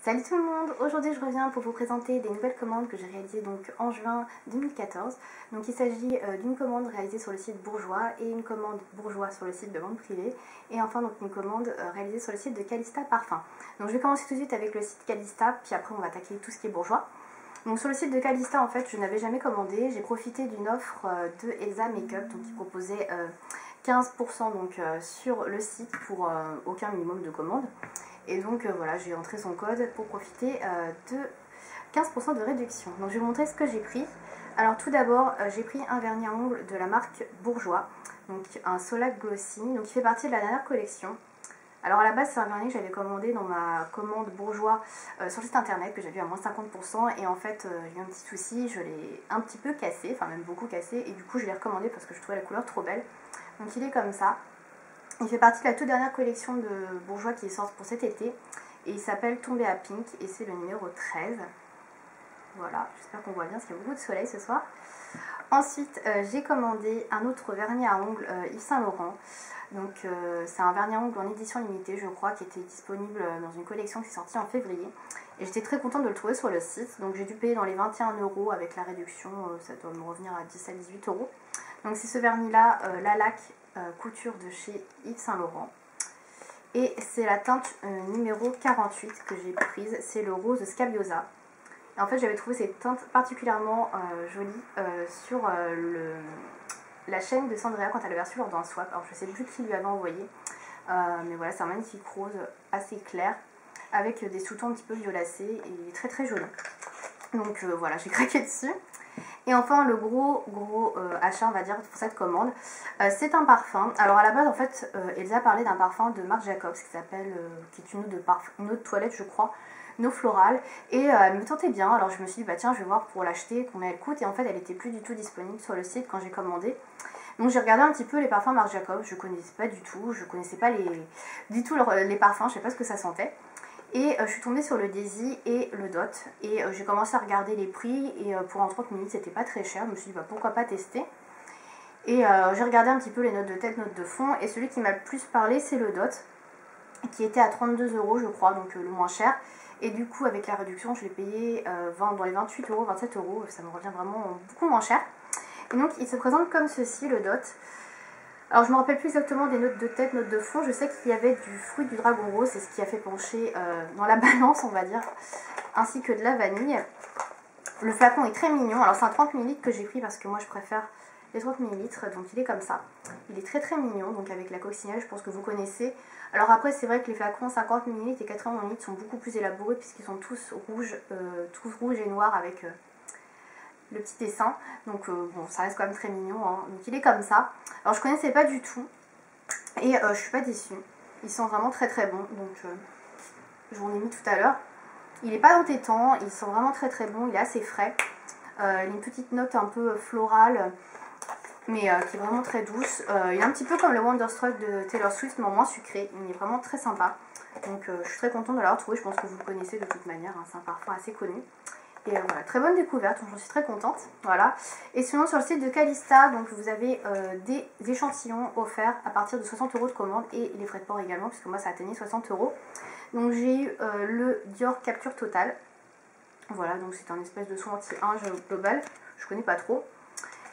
Salut tout le monde, aujourd'hui je reviens pour vous présenter des nouvelles commandes que j'ai réalisées donc en juin 2014. Donc il s'agit d'une commande réalisée sur le site Bourjois et une commande Bourjois sur le site de vente privée et enfin donc une commande réalisée sur le site de Calista Parfum. Donc je vais commencer tout de suite avec le site Calista puis après on va attaquer tout ce qui est Bourjois. Donc sur le site de Calista en fait je n'avais jamais commandé, j'ai profité d'une offre de Elsa Makeup donc qui proposait 15% donc, sur le site pour aucun minimum de commande. Et donc voilà, j'ai entré son code pour profiter de 15% de réduction. Donc je vais vous montrer ce que j'ai pris. Alors tout d'abord, j'ai pris un vernis à ongles de la marque Bourjois, donc un Solac Glossy, donc qui fait partie de la dernière collection. Alors à la base c'est un vernis que j'avais commandé dans ma commande Bourjois sur le site internet que j'ai vu à moins 50% et en fait j'ai eu un petit souci, je l'ai un petit peu cassé, enfin même beaucoup cassé et du coup je l'ai recommandé parce que je trouvais la couleur trop belle. Donc il est comme ça. Il fait partie de la toute dernière collection de Bourjois qui est sortie pour cet été. Et il s'appelle Tombé à Pink et c'est le numéro 13. Voilà, j'espère qu'on voit bien parce qu'il y a beaucoup de soleil ce soir. Ensuite, j'ai commandé un autre vernis à ongles Yves Saint Laurent. Donc c'est un vernis à ongles en édition limitée je crois qui était disponible dans une collection qui est sortie en février. Et j'étais très contente de le trouver sur le site. Donc j'ai dû payer dans les 21 € avec la réduction, ça doit me revenir à 10 à 18 €. Donc c'est ce vernis là, Lalac couture de chez Yves Saint Laurent. Et c'est la teinte numéro 48 que j'ai prise, c'est le rose Scabiosa. Et en fait j'avais trouvé cette teinte particulièrement jolie sur la chaîne de Sandrea quand elle avait reçu lors d'un swap. Alors je sais plus qui lui avait envoyé, mais voilà c'est un magnifique rose assez clair avec des sous-tons un petit peu violacés et il est très très joli. Donc voilà, j'ai craqué dessus. Et enfin le gros achat on va dire pour cette commande, c'est un parfum. Alors à la base en fait Elsa parlait d'un parfum de Marc Jacobs qui s'appelle, qui est une eau de toilette je crois, une eau florale. Et elle me tentait bien, alors je me suis dit bah tiens je vais voir pour l'acheter combien elle coûte. Et en fait elle était plus du tout disponible sur le site quand j'ai commandé. Donc j'ai regardé un petit peu les parfums Marc Jacobs, je connaissais pas du tout, je connaissais pas du tout les parfums, je sais pas ce que ça sentait. Et je suis tombée sur le Daisy et le Dot et j'ai commencé à regarder les prix et pour en 30 minutes c'était pas très cher, je me suis dit bah, pourquoi pas tester. Et j'ai regardé un petit peu les notes de tête, notes de fond et celui qui m'a le plus parlé c'est le Dot qui était à 32 € je crois, donc le moins cher. Et du coup avec la réduction je l'ai payé dans les 28 €, 27 €, ça me revient vraiment beaucoup moins cher. Et donc il se présente comme ceci le Dot. Alors je ne me rappelle plus exactement des notes de tête, notes de fond, je sais qu'il y avait du fruit du dragon rose, c'est ce qui a fait pencher dans la balance on va dire, ainsi que de la vanille. Le flacon est très mignon, alors c'est un 30 ml que j'ai pris parce que moi je préfère les 30 ml, donc il est comme ça. Il est très très mignon, donc avec la coccinelle je pense que vous connaissez. Alors après c'est vrai que les flacons 50 ml et 80 ml sont beaucoup plus élaborés puisqu'ils sont tous rouges et noirs avec le petit dessin, donc bon ça reste quand même très mignon hein. Donc il est comme ça. Alors je connaissais pas du tout et je suis pas déçue, ils sont vraiment très très bons, donc je vous en ai mis tout à l'heure. Il est pas entêtant, ils sont vraiment très très bons, il est assez frais, il a une petite note un peu florale mais qui est vraiment très douce. Il est un petit peu comme le Wonderstruck de Taylor Swift mais en moins sucré, il est vraiment très sympa, donc je suis très contente de l'avoir trouvé, je pense que vous le connaissez de toute manière hein. C'est un parfum assez connu. Et voilà, très bonne découverte, j'en suis très contente. Voilà. Et sinon sur le site de Calista, donc vous avez des échantillons offerts à partir de 60 € de commande et les frais de port également, puisque moi ça atteignait 60 €. Donc j'ai eu le Dior Capture Total. Voilà, donc c'est un espèce de soin anti-âge global, je connais pas trop.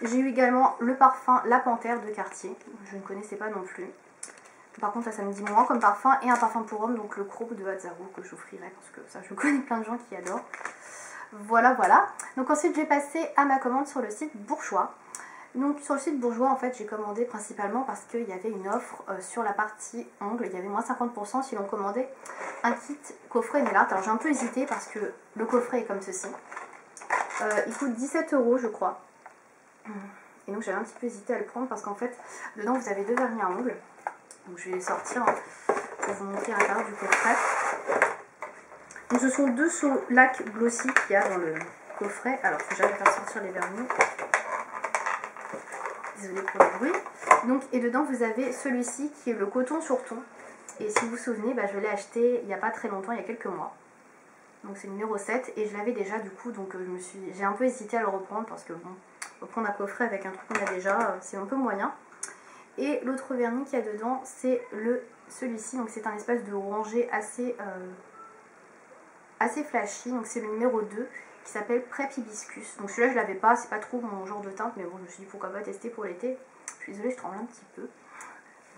J'ai eu également le parfum La Panthère de Cartier, je ne connaissais pas non plus. Par contre là ça me dit moins comme parfum, et un parfum pour homme, donc le Chrome de Azzaro que j'offrirai parce que ça je connais plein de gens qui adorent. Voilà, voilà. Donc ensuite, j'ai passé à ma commande sur le site Bourjois. Donc sur le site Bourjois, en fait, j'ai commandé principalement parce qu'il y avait une offre sur la partie ongles. Il y avait moins 50% si l'on commandait un kit coffret nail art. Alors j'ai un peu hésité parce que le coffret est comme ceci. Il coûte 17 € je crois. Et donc j'avais un petit peu hésité à le prendre parce qu'en fait, dedans vous avez deux vernis à ongles. Donc je vais les sortir pour vous montrer l'intérieur du coffret. Donc ce sont deux Solac Glossy qu'il y a dans le coffret. Alors que j'arrive à sortir les vernis. Désolée pour le bruit. Donc, et dedans vous avez celui-ci qui est le coton sur ton. Et si vous vous souvenez, bah, je l'ai acheté il n'y a pas très longtemps, il y a quelques mois. Donc c'est le numéro 7 et je l'avais déjà du coup. Donc j'ai un peu hésité à le reprendre parce que bon, reprendre un coffret avec un truc qu'on a déjà, c'est un peu moyen. Et l'autre vernis qu'il y a dedans, c'est celui-ci. Donc c'est un espèce de orangé assez assez flashy. Donc c'est le numéro 2 qui s'appelle Prep Hibiscus. Donc celui-là je l'avais pas, c'est pas trop mon genre de teinte, mais bon je me suis dit pourquoi pas tester pour l'été. Je suis désolée, je tremble un petit peu.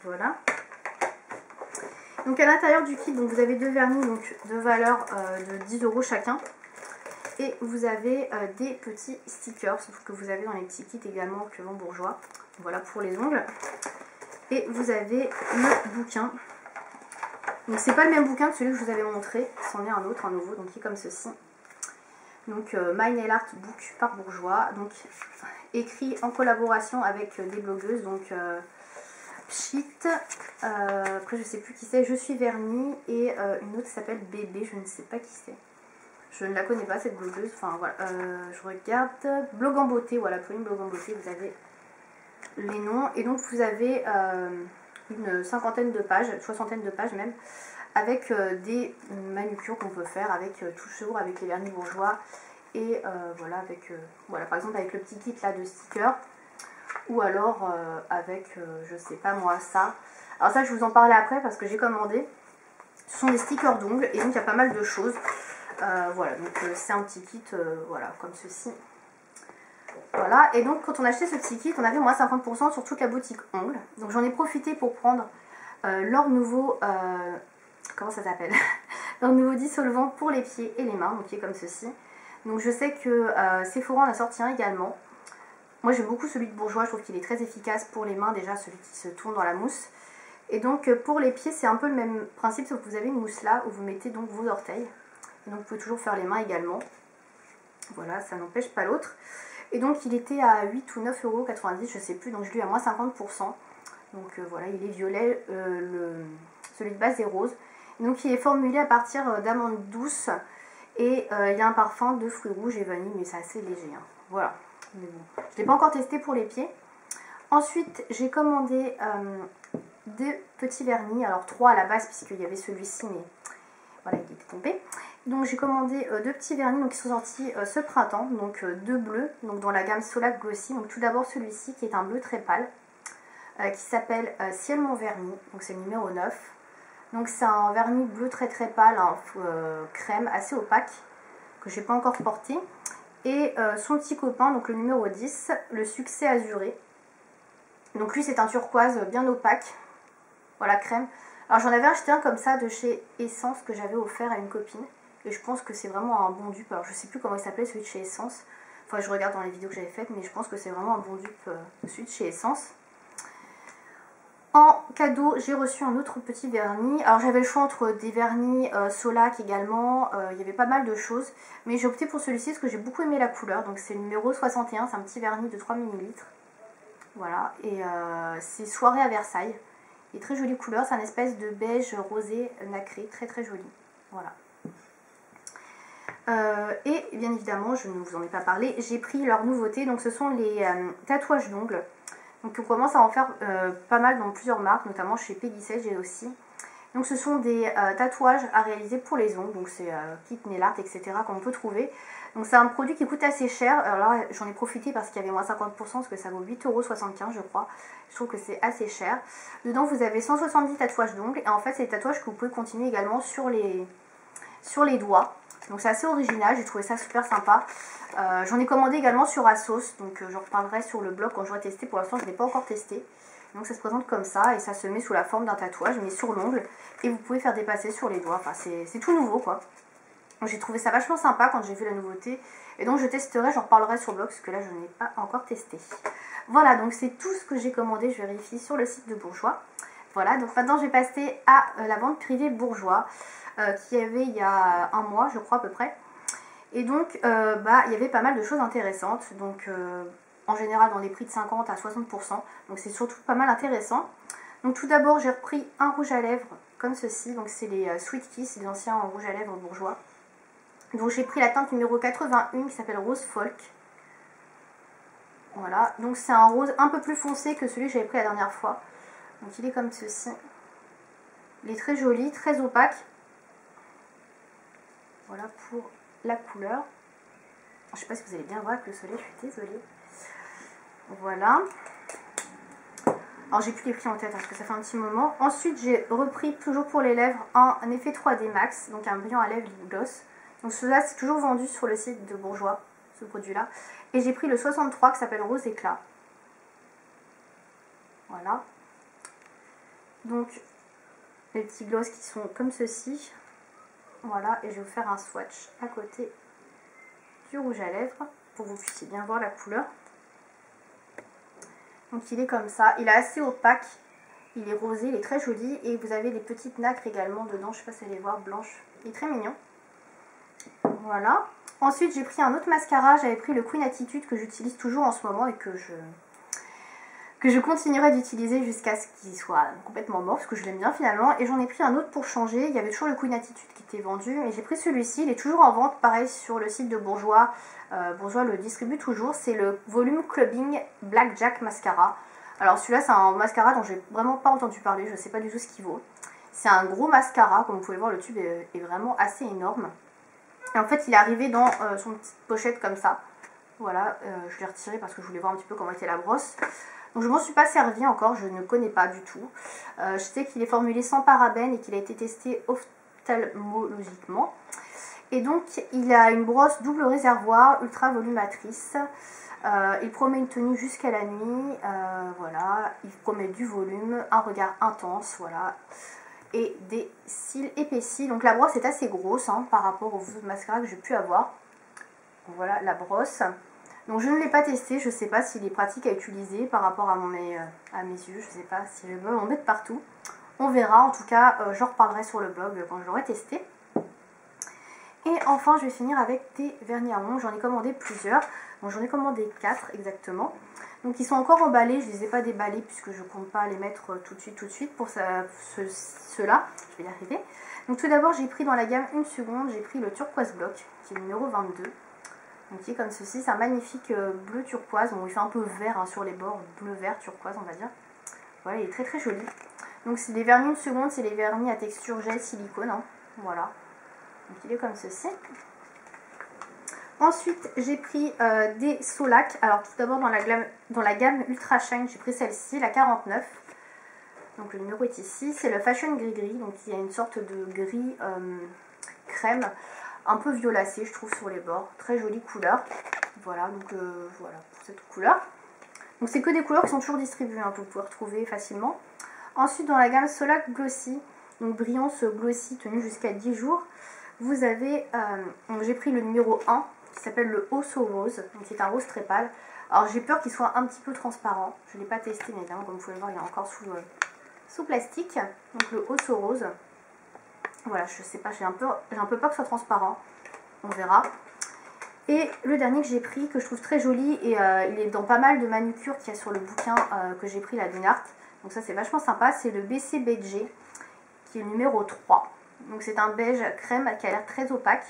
Voilà. Donc à l'intérieur du kit, donc vous avez 2 vernis donc de valeur de 10 € chacun. Et vous avez des petits stickers que vous avez dans les petits kits également que vend Bourjois. Voilà pour les ongles. Et vous avez le bouquin. Donc c'est pas le même bouquin que celui que je vous avais montré. C'en est un autre, un nouveau, donc qui est comme ceci. Donc My Nail Art Book par Bourjois. Donc écrit en collaboration avec des blogueuses. Donc Pchit. Après je sais plus qui c'est. Je suis Vernis. Et une autre qui s'appelle Bébé. Je ne sais pas qui c'est. Je ne la connais pas cette blogueuse. Enfin voilà. Je regarde. Blog en beauté. Voilà, Pauline Blog en beauté. Vous avez les noms. Et donc vous avez une cinquantaine de pages, soixantaine de pages même, avec des manucures qu'on peut faire avec toujours avec les vernis Bourjois. Et voilà, avec voilà, par exemple avec le petit kit là de stickers. Ou alors avec, je sais pas moi, ça. Alors ça je vous en parlais après parce que j'ai commandé. Ce sont des stickers d'ongles et donc il y a pas mal de choses. Voilà, donc c'est un petit kit, voilà, comme ceci. Voilà, et donc quand on achetait ce petit kit, on avait moins 50% sur toute la boutique ongles. Donc j'en ai profité pour prendre leur nouveau, comment ça s'appelle leur nouveau dissolvant pour les pieds et les mains, donc qui est comme ceci. Donc je sais que Sephora en a sorti un également. Moi j'aime beaucoup celui de Bourjois, je trouve qu'il est très efficace pour les mains, déjà celui qui se tourne dans la mousse. Et donc pour les pieds c'est un peu le même principe, sauf que vous avez une mousse là où vous mettez donc vos orteils. Et donc vous pouvez toujours faire les mains également. Voilà, ça n'empêche pas l'autre. Et donc il était à 8 ou 9,90 €, je sais plus, donc je l'ai eu à moins 50%. Donc voilà, il est violet, celui de base est rose. Et donc il est formulé à partir d'amandes douces. Et il y a un parfum de fruits rouges et vanille, mais c'est assez léger. Hein. Voilà. Mais bon. Je ne l'ai pas encore testé pour les pieds. Ensuite, j'ai commandé 2 petits vernis. Alors 3 à la base, puisqu'il y avait celui-ci, mais voilà, il était tombé. Donc j'ai commandé 2 petits vernis donc, qui sont sortis ce printemps. Donc 2 bleus, donc dans la gamme Solar Glossy. Donc tout d'abord celui-ci qui est un bleu très pâle, qui s'appelle Ciel mon vernis. Donc c'est le numéro 9. Donc c'est un vernis bleu très pâle, hein, crème assez opaque, que j'ai pas encore porté. Et son petit copain, donc le numéro 10, le succès azuré. Donc lui c'est un turquoise bien opaque, voilà, crème. Alors j'en avais acheté un comme ça de chez Essence que j'avais offert à une copine. Et je pense que c'est vraiment un bon dupe. Alors je sais plus comment il s'appelait celui de chez Essence. Enfin je regarde dans les vidéos que j'avais faites, mais je pense que c'est vraiment un bon dupe celui de chez Essence. En cadeau, j'ai reçu un autre petit vernis. Alors j'avais le choix entre des vernis Solac également. Il y avait pas mal de choses. Mais j'ai opté pour celui-ci parce que j'ai beaucoup aimé la couleur. Donc c'est le numéro 61. C'est un petit vernis de 3 ml. Voilà. Et c'est Soirée à Versailles. Il est très jolie couleur. C'est un espèce de beige rosé nacré. Très joli. Voilà. Et bien évidemment, je ne vous en ai pas parlé. J'ai pris leur nouveauté. Donc ce sont les tatouages d'ongles. Donc on commence à en faire pas mal dans plusieurs marques, notamment chez Peggy Sage et aussi. Donc ce sont des tatouages à réaliser pour les ongles, donc c'est kit nail art, etc. qu'on peut trouver. Donc c'est un produit qui coûte assez cher. Alors là j'en ai profité parce qu'il y avait moins 50% parce que ça vaut 8,75 € je crois. Je trouve que c'est assez cher. Dedans vous avez 170 tatouages d'ongles et en fait c'est des tatouages que vous pouvez continuer également sur les doigts. Donc c'est assez original, j'ai trouvé ça super sympa. J'en ai commandé également sur Asos, donc j'en reparlerai sur le blog quand j'aurai testé. Pour l'instant je ne l'ai pas encore testé. Donc ça se présente comme ça et ça se met sous la forme d'un tatouage, mais sur l'ongle. Et vous pouvez faire dépasser sur les doigts, enfin c'est tout nouveau quoi. J'ai trouvé ça vachement sympa quand j'ai vu la nouveauté. Et donc je testerai, j'en reparlerai sur le blog parce que là je n'ai pas encore testé. Voilà, donc c'est tout ce que j'ai commandé, je vérifie sur le site de Bourjois. Voilà, donc maintenant je vais passer à la vente privée Bourjois. Qui avait il y a un mois je crois à peu près. Et donc il y avait pas mal de choses intéressantes. Donc en général dans des prix de 50 à 60%. Donc c'est surtout pas mal intéressant. Donc tout d'abord j'ai repris un rouge à lèvres comme ceci. Donc c'est les Sweet Kiss, les anciens rouges à lèvres Bourjois. Donc j'ai pris la teinte numéro 81 qui s'appelle Rose Folk. Voilà, donc c'est un rose un peu plus foncé que celui que j'avais pris la dernière fois. Donc il est comme ceci. Il est très joli, très opaque. Voilà pour la couleur. Je ne sais pas si vous allez bien voir avec le soleil, je suis désolée. Voilà. Alors j'ai plus les prix en tête hein, parce que ça fait un petit moment. Ensuite j'ai repris toujours pour les lèvres un effet 3D Max, donc un brillant à lèvres lip gloss. Donc celui-là c'est toujours vendu sur le site de Bourjois, ce produit là. Et j'ai pris le 63 qui s'appelle Rose Éclat. Voilà. Donc les petits gloss qui sont comme ceci. Voilà, et je vais vous faire un swatch à côté du rouge à lèvres pour que vous puissiez bien voir la couleur. Donc il est comme ça, il est assez opaque, il est rosé, il est très joli et vous avez des petites nacres également dedans, je sais pas si vous allez voir, blanches. Il est très mignon. Voilà. Ensuite j'ai pris un autre mascara, j'avais pris le Queen Attitude que j'utilise toujours en ce moment et que je continuerai d'utiliser jusqu'à ce qu'il soit complètement mort parce que je l'aime bien finalement. Et j'en ai pris un autre pour changer, il y avait toujours le Queen Attitude qui était vendu mais j'ai pris celui-ci, il est toujours en vente pareil sur le site de Bourjois. Bourjois le distribue toujours, c'est le Volume Clubbing Blackjack Mascara. Alors celui-là c'est un mascara dont j'ai vraiment pas entendu parler, je sais pas du tout ce qu'il vaut. C'est un gros mascara, comme vous pouvez voir le tube est vraiment assez énorme. Et en fait il est arrivé dans son petite pochette comme ça. Voilà, je l'ai retiré parce que je voulais voir un petit peu comment était la brosse. Donc je m'en suis pas servi encore, je ne connais pas du tout. Je sais qu'il est formulé sans parabènes et qu'il a été testé ophtalmologiquement. Et donc il a une brosse double réservoir ultra volumatrice. Il promet une tenue jusqu'à la nuit. Voilà, il promet du volume, un regard intense, voilà. Et des cils épaissis. Donc la brosse est assez grosse hein, par rapport aux mascaras que j'ai pu avoir. Donc, voilà la brosse. Donc je ne l'ai pas testé, je ne sais pas s'il est pratique à utiliser par rapport à mes yeux, je ne sais pas si je veux en mettre partout. On verra, en tout cas j'en reparlerai sur le blog quand je l'aurai testé. Et enfin je vais finir avec des vernis à ongles, j'en ai commandé plusieurs, donc j'en ai commandé 4 exactement. Donc ils sont encore emballés, je ne les ai pas déballés puisque je ne compte pas les mettre tout de suite pour ceux-là, je vais y arriver. Donc tout d'abord j'ai pris dans la gamme 1 seconde, j'ai pris le Turquoise Block qui est le numéro 22. Donc il est comme ceci, c'est un magnifique bleu turquoise, bon il fait un peu vert hein, sur les bords, bleu vert turquoise on va dire. Voilà, il est très très joli. Donc c'est des vernis 1 seconde, c'est les vernis à texture gel silicone, hein. Voilà. Donc il est comme ceci. Ensuite j'ai pris des Solac, alors tout d'abord dans la gamme Ultra Shine, j'ai pris celle-ci, la 49. Donc le numéro est ici, c'est le Fashion Gris Gris, donc il y a une sorte de gris crème. Un peu violacé je trouve sur les bords, très jolie couleur. Voilà, donc voilà pour cette couleur. Donc c'est que des couleurs qui sont toujours distribuées, hein, vous pouvez retrouver facilement. Ensuite dans la gamme Solac Glossy, donc brillance glossy tenue jusqu'à 10 jours, vous avez, j'ai pris le numéro 1 qui s'appelle le Osso Rose, donc c'est un rose très pâle. Alors j'ai peur qu'il soit un petit peu transparent, je ne l'ai pas testé mais évidemment comme vous pouvez le voir il est encore sous plastique. Donc le Osso Rose. Voilà, je sais pas, j'ai un peu peur que ce soit transparent. On verra. Et le dernier que j'ai pris, que je trouve très joli, et il est dans pas mal de manucures qu'il y a sur le bouquin que j'ai pris, la Dunart. Donc ça c'est vachement sympa, c'est le BC Beige, qui est le numéro 3. Donc c'est un beige crème qui a l'air très opaque.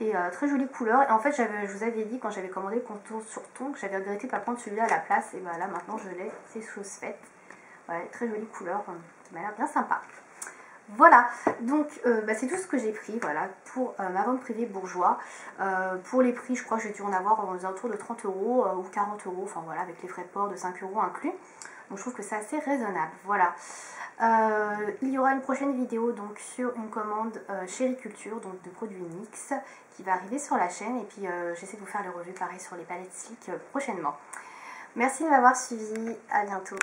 Et très jolie couleur. Et en fait, je vous avais dit quand j'avais commandé le contour sur ton que j'avais regretté de ne pas prendre celui-là à la place. Et ben là maintenant je l'ai, c'est chose faite. Voilà, très jolie couleur, ça m'a l'air bien sympa. Voilà, donc c'est tout ce que j'ai pris voilà, pour ma vente privée Bourjois. Pour les prix, je crois que j'ai dû en avoir aux alentours de 30 € ou 40 €, enfin voilà, avec les frais de port de 5 € inclus. Donc je trouve que c'est assez raisonnable. Voilà. Il y aura une prochaine vidéo donc sur une commande Chériculture, donc de produits NYX, qui va arriver sur la chaîne. Et puis j'essaie de vous faire les revues pareil sur les palettes Slick prochainement. Merci de m'avoir suivi, à bientôt.